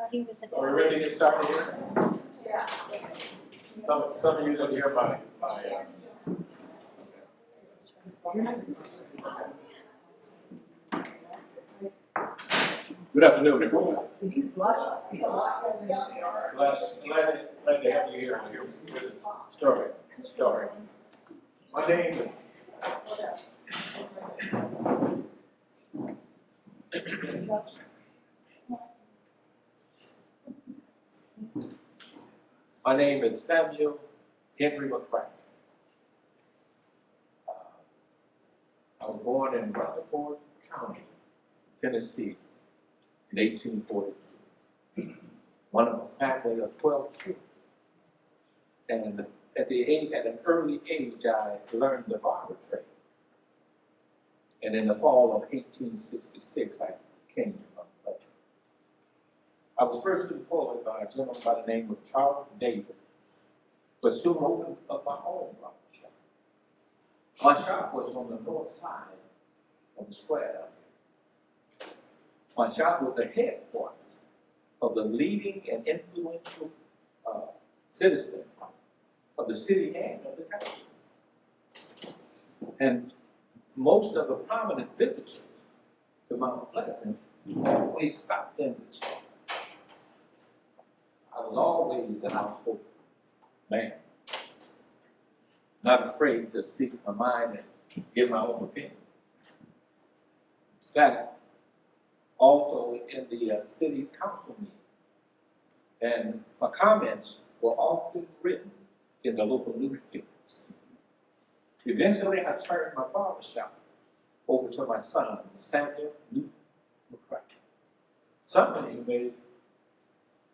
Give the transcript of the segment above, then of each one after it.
Are we ready to get started here? Yeah. Some of you didn't hear my Good afternoon, everyone. He's black. Glad to have you here. Story. My name is Samuel Henry McCracken. I was born in Rutherford County, Tennessee, in 1842. One of a family of 12 children. And at an early age, I learned the barber trade. And in the fall of 1866, I came to my pleasure. I was first employed by a gentleman by the name of Charles Davis, but soon opened up my own barber shop. My shop was on the north side of the square. My shop was the headquarters of the leading and influential citizen of the city and of the country. And most of the prominent visitors to Mount Pleasant always stopped in the shop. I was always an outspoken man, not afraid to speak my mind and give my own opinion. Scotty, also in the city council meetings, and my comments were often written in the local newspapers. Eventually, I turned my barbershop over to my son, Samuel McCracken. Some of you may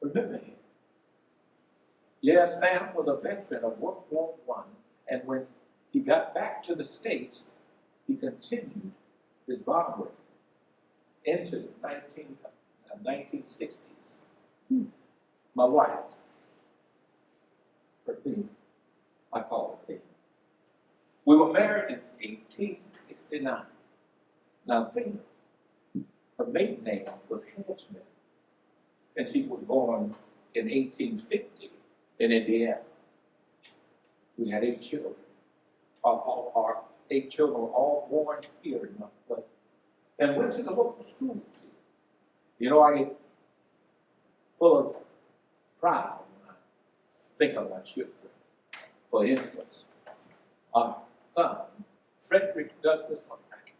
remember him. Yes, Sam was a veteran of World War I, and when he got back to the States, he continued his barbering into the 1960s. My wife, her theme, I call her theme. We were married in 1869. Now think, her maiden name was Hedgeman, and she was born in 1850 in Indiana. We had 8 children. Our 8 children were all born here in Mount Pleasant, and went to the local schools. You know, I get full of pride when I think of my children. For instance, our son, Frederick Douglass McCracken,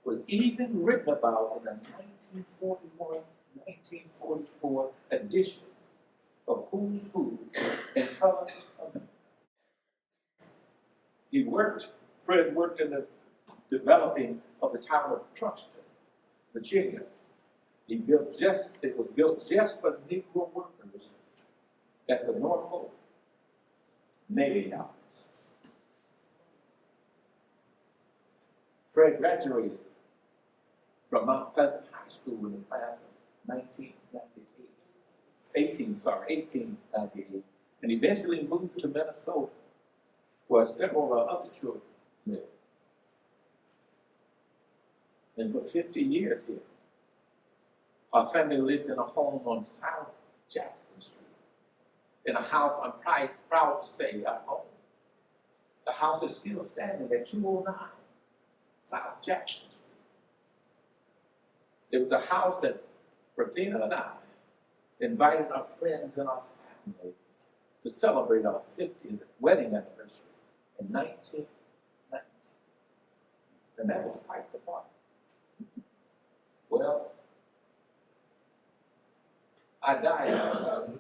was even written about in the 1941-1944 edition of Who's Who in Color America. Fred worked in the developing of the town of Truxton, Virginia. It was built just for Negro workers at the Norfolk Navy Yards. Fred graduated from Mount Pleasant High School in the class of 1898, and eventually moved to Minnesota, where several other children lived. And for 50 years here, our family lived in a home on South Jackson Street, in a house I'm proud to say our home. The house is still standing at 209 South Jackson Street. It was a house that Bertina and I invited our friends and our family to celebrate our 50th wedding anniversary in 1990. And that was quite the party. Well, I died on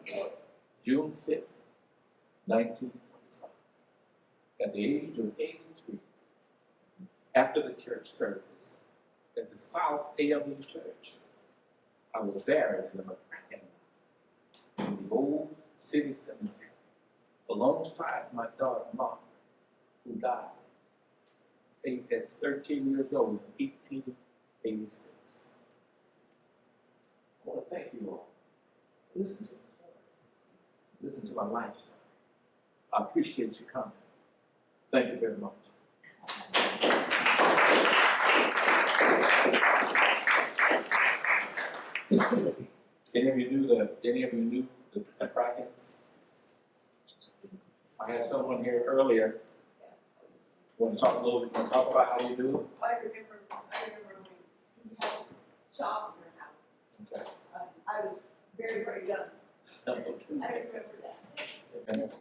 June 5th, 1925, at the age of 83, after the church service at the South AME Church. I was buried in the McCracken in the old city cemetery, alongside my daughter Mark, who died at 13 years old in 1886. I want to thank you all. Listen to the story. Listen to my life story. I appreciate you coming. Thank you very much. Any Any of you knew the McCrackens? I had someone here earlier. Want to talk about how you do I remember when you had a shop in your house. it? Okay. I was very, very young. Okay. I remember that. Okay.